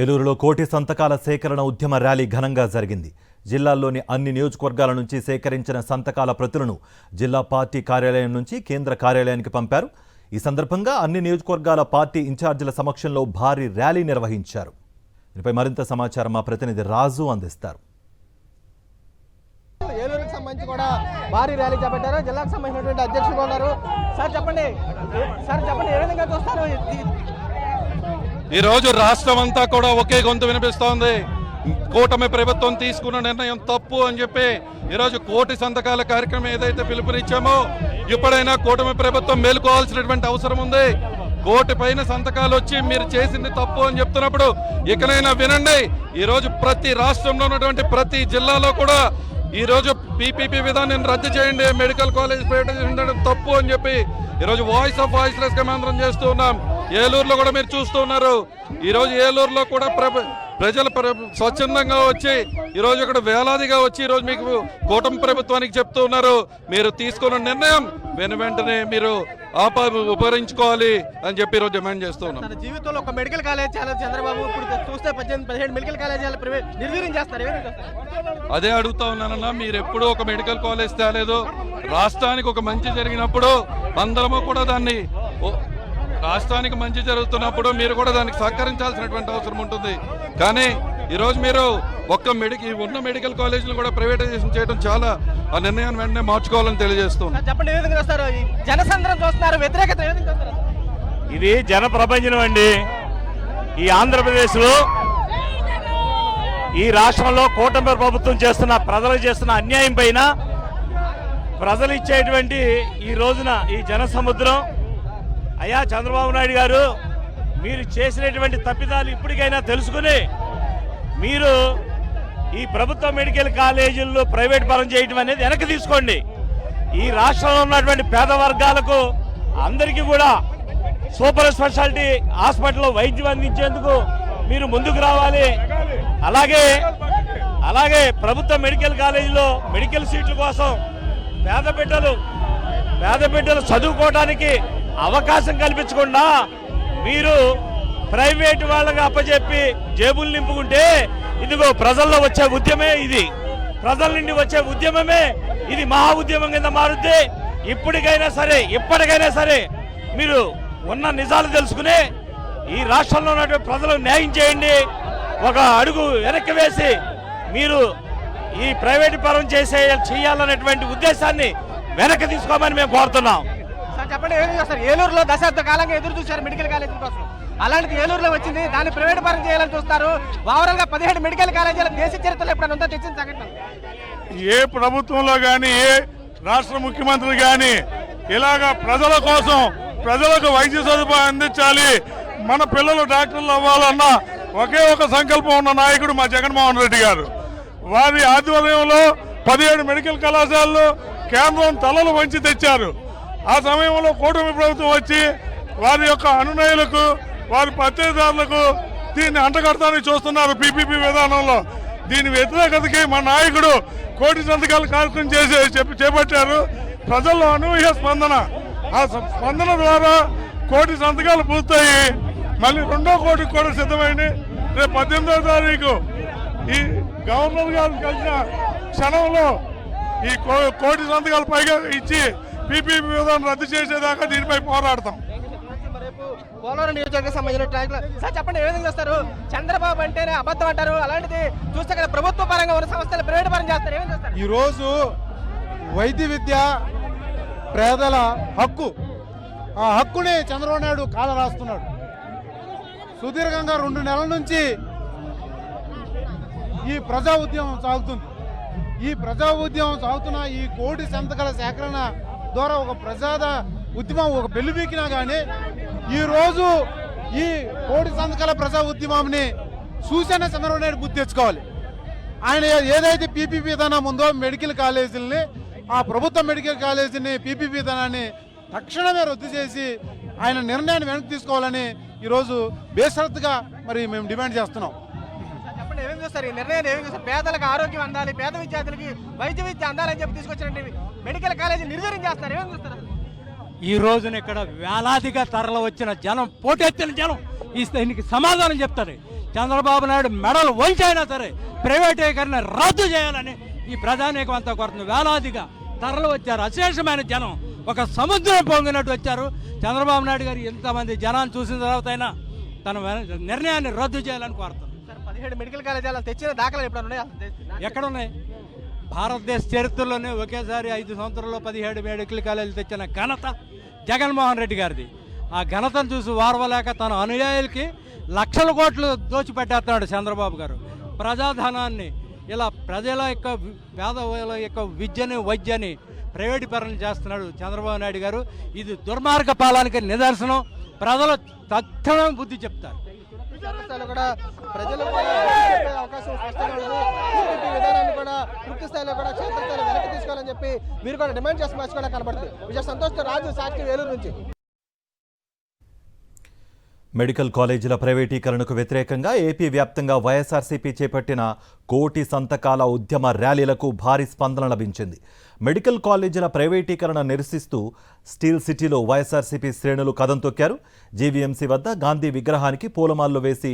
ఏలూరులో కోటి సంతకాల సేకరణ ఉద్యమ ర్యాలీ ఘనంగా జరిగింది. జిల్లాల్లోని అన్ని నియోజకవర్గాల నుంచి సేకరించిన సంతకాల ప్రతులను జిల్లా పార్టీ కార్యాలయం నుంచి కేంద్ర కార్యాలయానికి పంపారు. ఈ సందర్భంగా అన్ని నియోజకవర్గాల పార్టీ ఇన్ఛార్జీల సమక్షంలో భారీ ర్యాలీ నిర్వహించారు. దీనిపై మరింత సమాచారం మా ప్రతినిధి రాజు అందిస్తారు. ఏలూరుకి సంబంధించి కూడా భారీ ర్యాలీ చేపట్టారు. జిల్లాకు సంబంధించినటువంటి అధ్యక్షులు ఉన్నారు. సార్ చెప్పండి ఏ విధంగా చూస్తారు? ఈ రోజు రాష్ట్రం అంతా కూడా ఒకే గొంతు వినిపిస్తోంది. కూటమి ప్రభుత్వం తీసుకున్న నిర్ణయం తప్పు అని చెప్పి ఈరోజు కోటి సంతకాల కార్యక్రమం ఏదైతే పిలుపునిచ్చామో ఇప్పుడైనా కూటమి ప్రభుత్వం మేలుకోవాల్సినటువంటి అవసరం ఉంది. కోటి పైన సంతకాలు వచ్చి మీరు చేసింది తప్పు అని చెప్తున్నప్పుడు ఇకనైనా వినండి. ఈరోజు ప్రతి రాష్ట్రంలో ఉన్నటువంటి ప్రతి జిల్లాలో కూడా ఈరోజు పీపీపీ విధానాన్ని రద్దు చేయండి, మెడికల్ కాలేజ్ ప్రైవేటైజేషన్ తప్పు అని చెప్పి ఈరోజు వాయిస్ ఆఫ్ వాయిస్లెస్ గా మేమందరం చేస్తూ ఉన్నాం. ఏలూరులో కూడా మీరు చూస్తూ ఉన్నారు. ఈరోజు ఏలూరులో కూడా ప్రజలు స్వచ్ఛందంగా వచ్చి ఈరోజు ఇక్కడ వేలాదిగా వచ్చి ఈరోజు మీకు కూటమి ప్రభుత్వానికి చెప్తూ ఉన్నారు, మీరు తీసుకున్న నిర్ణయం వెంటనే మీరు ఉపకరించుకోవాలి అని చెప్పి ఈరోజు డిమాండ్ చేస్తూ ఉన్నాం. జీవితంలో ఒక మెడికల్ కాలేజ్ చంద్రబాబు ఇప్పుడు చూస్తే 17 మెడికల్ కాలేజీలు నిర్వీర్యం చేస్తారు. అదే అడుగుతా ఉన్నానన్నా, మీరు ఎప్పుడూ ఒక మెడికల్ కాలేజ్ తేలేదు. రాష్ట్రానికి ఒక మంచి జరిగినప్పుడు అందరము కూడా దాన్ని రాష్ట్రానికి మంచి జరుగుతున్నప్పుడు మీరు కూడా దానికి సహకరించాల్సినటువంటి అవసరం ఉంటుంది. కానీ ఈరోజు మీరు ఉన్న మెడికల్ కాలేజీలు కూడా ప్రైవేటైజేషన్ చేయడం చాలా ఆ నిర్ణయాన్ని వెంటనే మార్చుకోవాలని తెలియజేస్తున్నాం. చెప్పండి, ఏ విధంగా వస్తారు? జనసంద్రం చూస్తున్నారు, వ్యతిరేకత ఏ విధంగా వస్తారు? ఇది జన ప్రపంచం అండి. ఈ ఆంధ్రప్రదేశ్లో ఈ రాష్ట్రంలో కూటమి ప్రభుత్వం చేస్తున్న ప్రజలకు చేస్తున్న అన్యాయం పైన ప్రజలు ఇచ్చేటువంటి ఈ రోజున ఈ జన సముద్రం, అయ్యా చంద్రబాబు నాయుడు గారు మీరు చేసినటువంటి తప్పిదాలు ఇప్పటికైనా తెలుసుకుని మీరు ఈ ప్రభుత్వ మెడికల్ కాలేజీల్లో ప్రైవేట్ పరం చేయడం అనేది వెనక్కి తీసుకోండి. ఈ రాష్ట్రంలో ఉన్నటువంటి పేద వర్గాలకు అందరికీ కూడా సూపర్ స్పెషాలిటీ హాస్పిటల్లో వైద్యం అందించేందుకు మీరు ముందుకు రావాలి. అలాగే ప్రభుత్వ మెడికల్ కాలేజీలో మెడికల్ సీట్ల కోసం పేద బిడ్డలు చదువుకోవడానికి అవకాశం కల్పించకుండా మీరు ప్రైవేట్ వాళ్ళగా అప్పచెప్పి జేబులు నింపుకుంటే ఇదిగో ప్రజల్లో వచ్చే ఉద్యమే ఇది. ప్రజల నుండి వచ్చే ఉద్యమమే ఇది మహా ఉద్యమం కింద మారుద్ది. ఇప్పటికైనా సరే మీరు ఉన్న నిజాలు తెలుసుకుని ఈ రాష్ట్రంలో ఉన్నటువంటి ప్రజలకు న్యాయం చేయండి. ఒక అడుగు వెనక్కి వేసి మీరు ఈ ప్రైవేట్ పరం చేయాలనేటువంటి ఉద్దేశాన్ని వెనక్కి తీసుకోమని మేము కోరుతున్నాం. చెప్పండి, ఏలూరులో దశాబ్ద కాలంగా ఎదురు చూశారు మెడికల్ కాలేజీ కోసం. అలాంటిది ఏలూరులో వచ్చింది, దాన్ని ప్రైవేట్ పరం చేయాలని చూస్తారు. ఓవరాల్ గా 17 మెడికల్ కాలేజీల దేశ చరిత్రలో ఎప్పుడైనా ఉందో తెచ్చిన సంఘటన. ఏ ప్రభుత్వంలో కానీ ఏ రాష్ట్ర ముఖ్యమంత్రి కానీ ఇలాగా ప్రజల కోసం ప్రజలకు వైద్య సదుపాయం అందించాలి, మన పిల్లలు డాక్టర్లు అవ్వాలన్న ఒకే ఒక సంకల్పం ఉన్న నాయకుడు మా జగన్మోహన్ రెడ్డి గారు. వారి ఆధ్వర్యంలో 17 మెడికల్ కళాశాలలు కేంద్రం తలలు వంచి తెచ్చారు. ఆ సమయంలో కూటమి ప్రభుత్వం వచ్చి వారి యొక్క అనునయులకు వారి ప్రత్యేకదారులకు దీన్ని అంటగడతానికి చూస్తున్నారు పీపీపీ విధానంలో. దీని వ్యతిరేకతకి మా నాయకుడు కోటి సంతకాల కార్యక్రమం చేపట్టారు. ప్రజల్లో అనూహ్య స్పందన. ఆ స్పందన ద్వారా కోటి సంతకాలు పూర్తయి మళ్ళీ 2వ కోటికి కూడా సిద్ధమైంది. రేపు 18వ తారీఖు ఈ గవర్నర్ గారు కలిసిన క్షణంలో ఈ కోటి సంతకాలు పైగా ఇచ్చి పీపీపీ విధానం రద్దు చేసేదాకా దీనిపై పోరాడతాం. పోలవరం నియోజకవర్గం సంబంధించిన సార్ చెప్పండి, ఏ విధంగా చేస్తారు? చంద్రబాబు అంటేనే అబద్ధం అంటారు, అలాంటిది చూస్తే కదా ప్రభుత్వ పరంగా ఉన్న సంస్థలు ప్రైవేట్ పరం చేస్తారు. ఏమేం చేస్తారు? ఈరోజు వైద్య విద్య పేదల హక్కు, ఆ హక్కుని చంద్రబాబు నాయుడు కాల రాస్తున్నాడు. సుదీర్ఘంగా 2 నెలల నుంచి ఈ ప్రజా ఉద్యమం సాగుతుంది. ఈ ప్రజా ఉద్యమం సాగుతున్న ఈ కోటి సంతకాల సేకరణ ద్వారా ఒక ప్రజాద ఉద్యమం ఒక పెళ్లిబీకినా కానీ ఈరోజు ఈ కోటి సంతకాల ప్రజా ఉద్యమాన్ని చూసేనే చంద్రబాబు నాయుడు బుద్ధి తెచ్చుకోవాలి. ఆయన ఏదైతే పీపీపీ విధానం ఉందో మెడికల్ కాలేజీలని, ఆ ప్రభుత్వ మెడికల్ కాలేజీని పీపీపీ విధానాన్ని తక్షణమే రద్దు చేసి ఆయన నిర్ణయాన్ని వెనక్కి తీసుకోవాలని ఈరోజు బేషరతుగా మరి మేము డిమాండ్ చేస్తున్నాం. చెప్పండి, ఏమేమి చూస్తారు? ఈ నిర్ణయాన్ని ఏమేమి చూస్తారు? పేదలకు ఆరోగ్యం అందాలి, పేద విద్యార్థులకి వైద్య విద్య అందాలని చెప్పి తీసుకొచ్చినట్టు మెడికల్ కాలేజీ నిర్వీర్యం చేస్తారు. ఏమేమి చూస్తారు? ఈ రోజున ఇక్కడ వేలాదిగా తరలి వచ్చిన జనం, పోటెత్తిన జనం దీనికి సమాధానం చెప్తారు. చంద్రబాబు నాయుడు మెడలు వంచైనా సరే ప్రైవేటీకరణ రద్దు చేయాలని ఈ ప్రజానీకం అంతా కోరుతుంది. వేలాదిగా తరలి వచ్చారు, అశేషమైన జనం ఒక సముద్రం పొంగినట్టు వచ్చారు. చంద్రబాబు నాయుడు గారు ఇంతమంది జనాన్ని చూసిన తర్వాత అయినా తన నిర్ణయాన్ని రద్దు చేయాలని కోరుతాను. 17 మెడికల్ కాలేజీలు తెచ్చిన దాఖలాలు ఎప్పుడు ఉన్నాయా? ఎక్కడున్నాయి? భారతదేశ చరిత్రలోనే ఒకేసారి 5 సంవత్సరాల్లో 17 మెడికల్ కాలేజీలు తెచ్చిన ఘనత జగన్మోహన్ రెడ్డి గారిది. ఆ ఘనతను చూసి వారవలేక తన అనుయాయులకి లక్షల కోట్లు దోచిపెట్టేస్తున్నాడు చంద్రబాబు గారు. ప్రజాధనాన్ని ఇలా ప్రజల యొక్క పేదల యొక్క విద్యని వైద్యాన్ని ప్రైవేటీకరణ చేస్తున్నాడు చంద్రబాబు నాయుడు గారు. ఇది దుర్మార్గ పాలనకి నిదర్శనం. ప్రజలు తక్షణం బుద్ధి చెప్తారు. కూడా ప్రజలు కూడా చెప్పే అవకాశం స్పష్టంగా ఉంది. టీడీపీ విధానాన్ని కూడా పూర్తి స్థాయిలో కూడా క్షేత్రస్థాయిలో వెనక్కి తీసుకోవాలని చెప్పి మీరు కూడా డిమాండ్ చేసిన మ్యాచ్ కూడా కనబడుతుంది. విజయ సంతోష్, రాజు, సాక్షి, వేలూరు నుంచి. మెడికల్ కాలేజీల ప్రైవేటీకరణకు వ్యతిరేకంగా ఏపీ వ్యాప్తంగా వైఎస్ఆర్సీపీ చేపట్టిన కోటి సంతకాల ఉద్యమ ర్యాలీలకు భారీ స్పందన లభించింది. మెడికల్ కాలేజీల ప్రైవేటీకరణ నిరసిస్తూ స్టీల్ సిటీలో వైఎస్ఆర్సీపీ శ్రేణులు కదం తొక్కారు. జీవీఎంసీ వద్ద గాంధీ విగ్రహానికి పూలమాలలు వేసి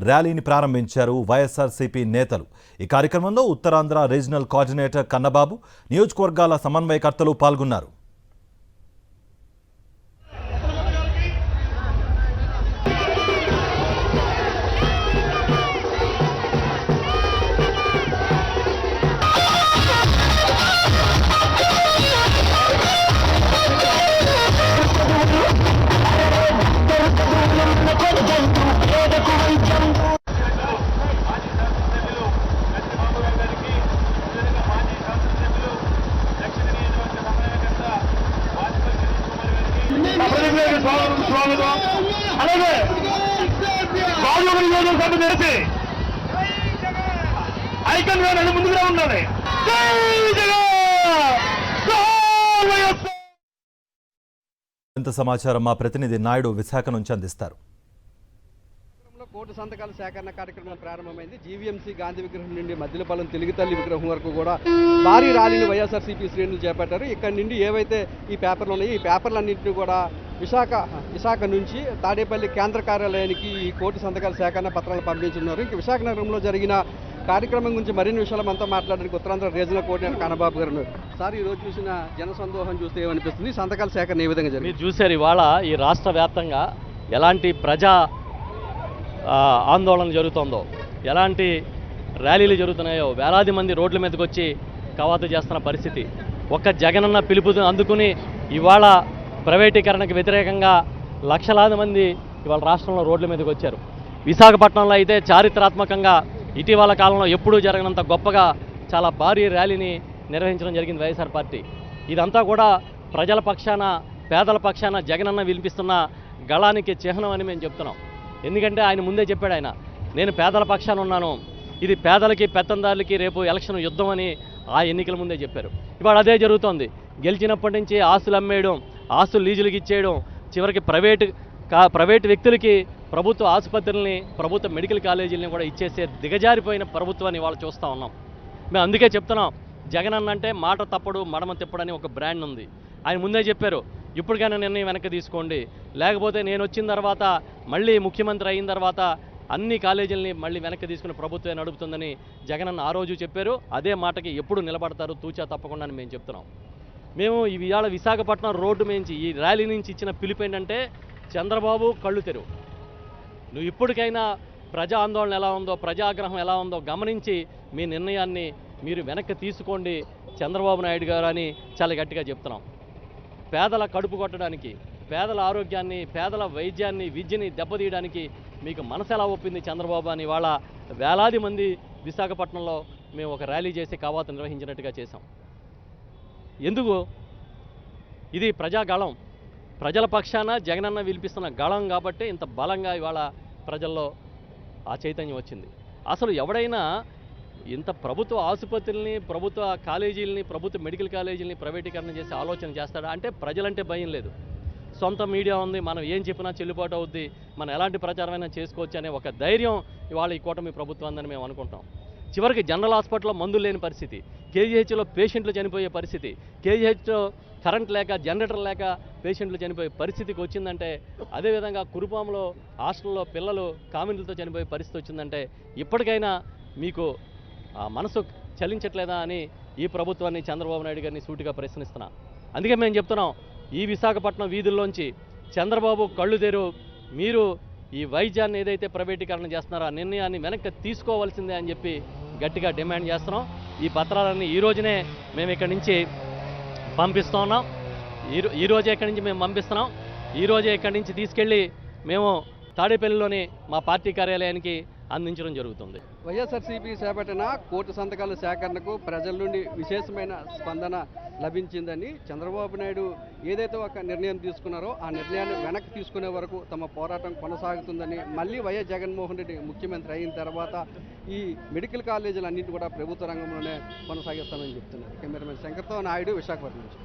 ర్యాలీని ప్రారంభించారు వైఎస్ఆర్సీపీ నేతలు. ఈ కార్యక్రమంలో ఉత్తరాంధ్ర రీజనల్ కోఆర్డినేటర్ కన్నబాబు, నియోజకవర్గాల సమన్వయకర్తలు పాల్గొన్నారు. అలాగే తెలిసి ఐకన్ వేరే ముందుగా ఉండాలి. ఇంత సమాచారం మా ప్రతినిధి నాయుడు విశాఖ నుంచి అందిస్తారు. కోటి సంతకాల సేకరణ కార్యక్రమం ప్రారంభమైంది. జీవీఎంసీ గాంధీ విగ్రహం నుండి మద్దిలపాలెం తెలుగుతల్లి విగ్రహం వరకు కూడా భారీ ర్యాలీని వైఎస్ఆర్సీపీ శ్రేణులు చేపట్టారు. ఇక్కడ నుండి ఏవైతే ఈ పేపర్లు ఉన్నాయో ఈ పేపర్లన్నింటినీ కూడా విశాఖ నుంచి తాడేపల్లి కేంద్ర కార్యాలయానికి ఈ కోటి సంతకాల సేకరణ పత్రాలు పంపించున్నారు. ఇంక విశాఖ నగరంలో జరిగిన కార్యక్రమం గురించి మరిన్ని విషయాలు మనతో మాట్లాడడానికి ఉత్తరాంధ్ర రీజనల్ కోఆర్డినేటర్ కన్నబాబు గారు ఉన్నారు. సార్, ఈ రోజు చూసిన జన సందోహం చూస్తే ఏమనిపిస్తుంది? సంతకాల సేకరణ ఏ విధంగా జరిగింది? మీరు చూశారు ఇవాళ ఈ రాష్ట్ర వ్యాప్తంగా ఎలాంటి ప్రజా ఆందోళన జరుగుతుందో, ఎలాంటి ర్యాలీలు జరుగుతున్నాయో, వేలాది మంది రోడ్ల మీదకి వచ్చి కవాతు చేస్తున్న పరిస్థితి. ఒక్క జగనన్న పిలుపు అందుకుని ఇవాళ ప్రైవేటీకరణకు వ్యతిరేకంగా లక్షలాది మంది ఇవాళ రాష్ట్రంలో రోడ్ల మీదకి వచ్చారు. విశాఖపట్నంలో అయితే చారిత్రాత్మకంగా ఇటీవల కాలంలో ఎప్పుడూ జరగనంత గొప్పగా చాలా భారీ ర్యాలీని నిర్వహించడం జరిగింది వైఎస్ఆర్ పార్టీ. ఇదంతా కూడా ప్రజల పక్షాన, పేదల పక్షాన జగనన్న వినిపిస్తున్న గళానికి చిహ్నం అని మేము చెప్తున్నాం. ఎందుకంటే ఆయన ముందే చెప్పాడు, నేను పేదల పక్షాన ఉన్నాను, ఇది పేదలకి పెత్తందారులకి రేపు ఎలక్షన్ యుద్ధం అని ఆ ఎన్నికల ముందే చెప్పారు. ఇవాళ అదే జరుగుతోంది. గెలిచినప్పటి నుంచి ఆస్తులు అమ్మేయడం, ఆస్తులు లీజులకి ఇచ్చేయడం, చివరికి ప్రైవేటు వ్యక్తులకి ప్రభుత్వ ఆసుపత్రుల్ని, ప్రభుత్వ మెడికల్ కాలేజీలని కూడా ఇచ్చేసే దిగజారిపోయిన ప్రభుత్వాన్ని ఇవాళ చూస్తూ ఉన్నాం. మేము అందుకే చెప్తున్నాం, జగనన్న అంటే మాట తప్పడు మడమ తిప్పడని ఒక బ్రాండ్ ఉంది. ఆయన ముందే చెప్పారు, ఇప్పటికైనా నిర్ణయం వెనక్కి తీసుకోండి, లేకపోతే నేను వచ్చిన తర్వాత మళ్ళీ ముఖ్యమంత్రి అయిన తర్వాత అన్ని కాలేజీలని మళ్ళీ వెనక్కి తీసుకుని ప్రభుత్వమే నడుపుతుందని జగనన్న ఆ రోజు చెప్పారు. అదే మాటకి ఎప్పుడు నిలబడతారు తూచా తప్పకుండా అని మేము చెప్తున్నాం. మేము ఇవాళ విశాఖపట్నం రోడ్డు నుంచి ఈ ర్యాలీ నుంచి ఇచ్చిన పిలుపు ఏంటంటే, చంద్రబాబు కళ్ళు తెరువు, నువ్వు ఇప్పటికైనా ప్రజా ఆందోళన ఎలా ఉందో, ప్రజాగ్రహం ఎలా ఉందో గమనించి మీ నిర్ణయాన్ని మీరు వెనక్కి తీసుకోండి చంద్రబాబు నాయుడు గారు అని చాలా గట్టిగా చెప్తున్నాం. పేదల కడుపు కొట్టడానికి, పేదల ఆరోగ్యాన్ని, పేదల వైద్యాన్ని, విద్యని దెబ్బతీయడానికి మీకు మనసు ఎలా ఒప్పింది చంద్రబాబు అని ఇవాళ వేలాది మంది విశాఖపట్నంలో మేము ఒక ర్యాలీ చేసి కవాతు నిర్వహించినట్టుగా చేశాం. ఎందుకు? ఇది ప్రజాగళం, ప్రజల పక్షాన జగనన్న విలిపిస్తున్న గళం కాబట్టి ఇంత బలంగా ఇవాళ ప్రజల్లో ఆ చైతన్యం వచ్చింది. అసలు ఎవడైనా ఇంత ప్రభుత్వ ఆసుపత్రుల్ని, ప్రభుత్వ కాలేజీలని, ప్రభుత్వ మెడికల్ కాలేజీలని ప్రైవేటీకరణ చేసి ఆలోచన చేస్తాడా? అంటే ప్రజలంటే భయం లేదు, సొంత మీడియా ఉంది, మనం ఏం చెప్పినా చెల్లుబాటు అవుద్ది, మనం ఎలాంటి ప్రచారమైనా చేసుకోవచ్చు అనే ఒక ధైర్యం ఇవాళ ఈ కూటమి ప్రభుత్వం ఉందని మేము అనుకుంటాం. చివరికి జనరల్ హాస్పిటల్లో మందులు లేని పరిస్థితి, కేజీహెచ్లో పేషెంట్లు చనిపోయే పరిస్థితి, కేజీహెచ్లో కరెంట్ లేక జనరేటర్ లేక పేషెంట్లు చనిపోయే పరిస్థితికి వచ్చిందంటే, అదేవిధంగా కురుపాములో హాస్టల్లో పిల్లలు కామెంట్లతో చనిపోయే పరిస్థితి వచ్చిందంటే ఇప్పటికైనా మీకు మనసు చలించట్లేదా అని ఈ ప్రభుత్వాన్ని చంద్రబాబు నాయుడు గారిని సూటిగా ప్రశ్నిస్తున్నా. అందుకే మేము చెప్తున్నాం, ఈ విశాఖపట్నం వీధుల్లోంచి చంద్రబాబు కళ్ళు తెరు, మీరు ఈ వైద్యాన్ని ఏదైతే ప్రైవేటీకరణ చేస్తున్నారో ఆ నిర్ణయాన్ని వెనక్కి తీసుకోవాల్సిందే అని చెప్పి గట్టిగా డిమాండ్ చేస్తున్నాం. ఈ పత్రాలన్నీ ఈ రోజునే మేము ఇక్కడి నుంచి పంపిస్తూ ఉన్నాం. ఈ రోజే ఇక్కడి నుంచి మేము పంపిస్తున్నాం. ఈ రోజే ఇక్కడి నుంచి తీసుకెళ్ళి మేము తాడేపల్లిలోని మా పార్టీ కార్యాలయానికి అందించడం జరుగుతుంది. వైఎస్ఆర్సీపీ చేపట్టిన కోటి సంతకాల సేకరణకు ప్రజల నుండి విశేషమైన స్పందన లభించిందని, చంద్రబాబు నాయుడు ఏదైతే ఒక నిర్ణయం తీసుకున్నారో ఆ నిర్ణయాన్ని వెనక్కి తీసుకునే వరకు తమ పోరాటం కొనసాగుతుందని, మళ్ళీ వైఎస్ జగన్మోహన్ రెడ్డి ముఖ్యమంత్రి అయిన తర్వాత ఈ మెడికల్ కాలేజీలు అన్నింటి కూడా ప్రభుత్వ రంగంలోనే కొనసాగిస్తామని చెప్తున్నారు. కెమెరామెన్ శంకర్తో నాయుడు, విశాఖపట్నం నుంచి.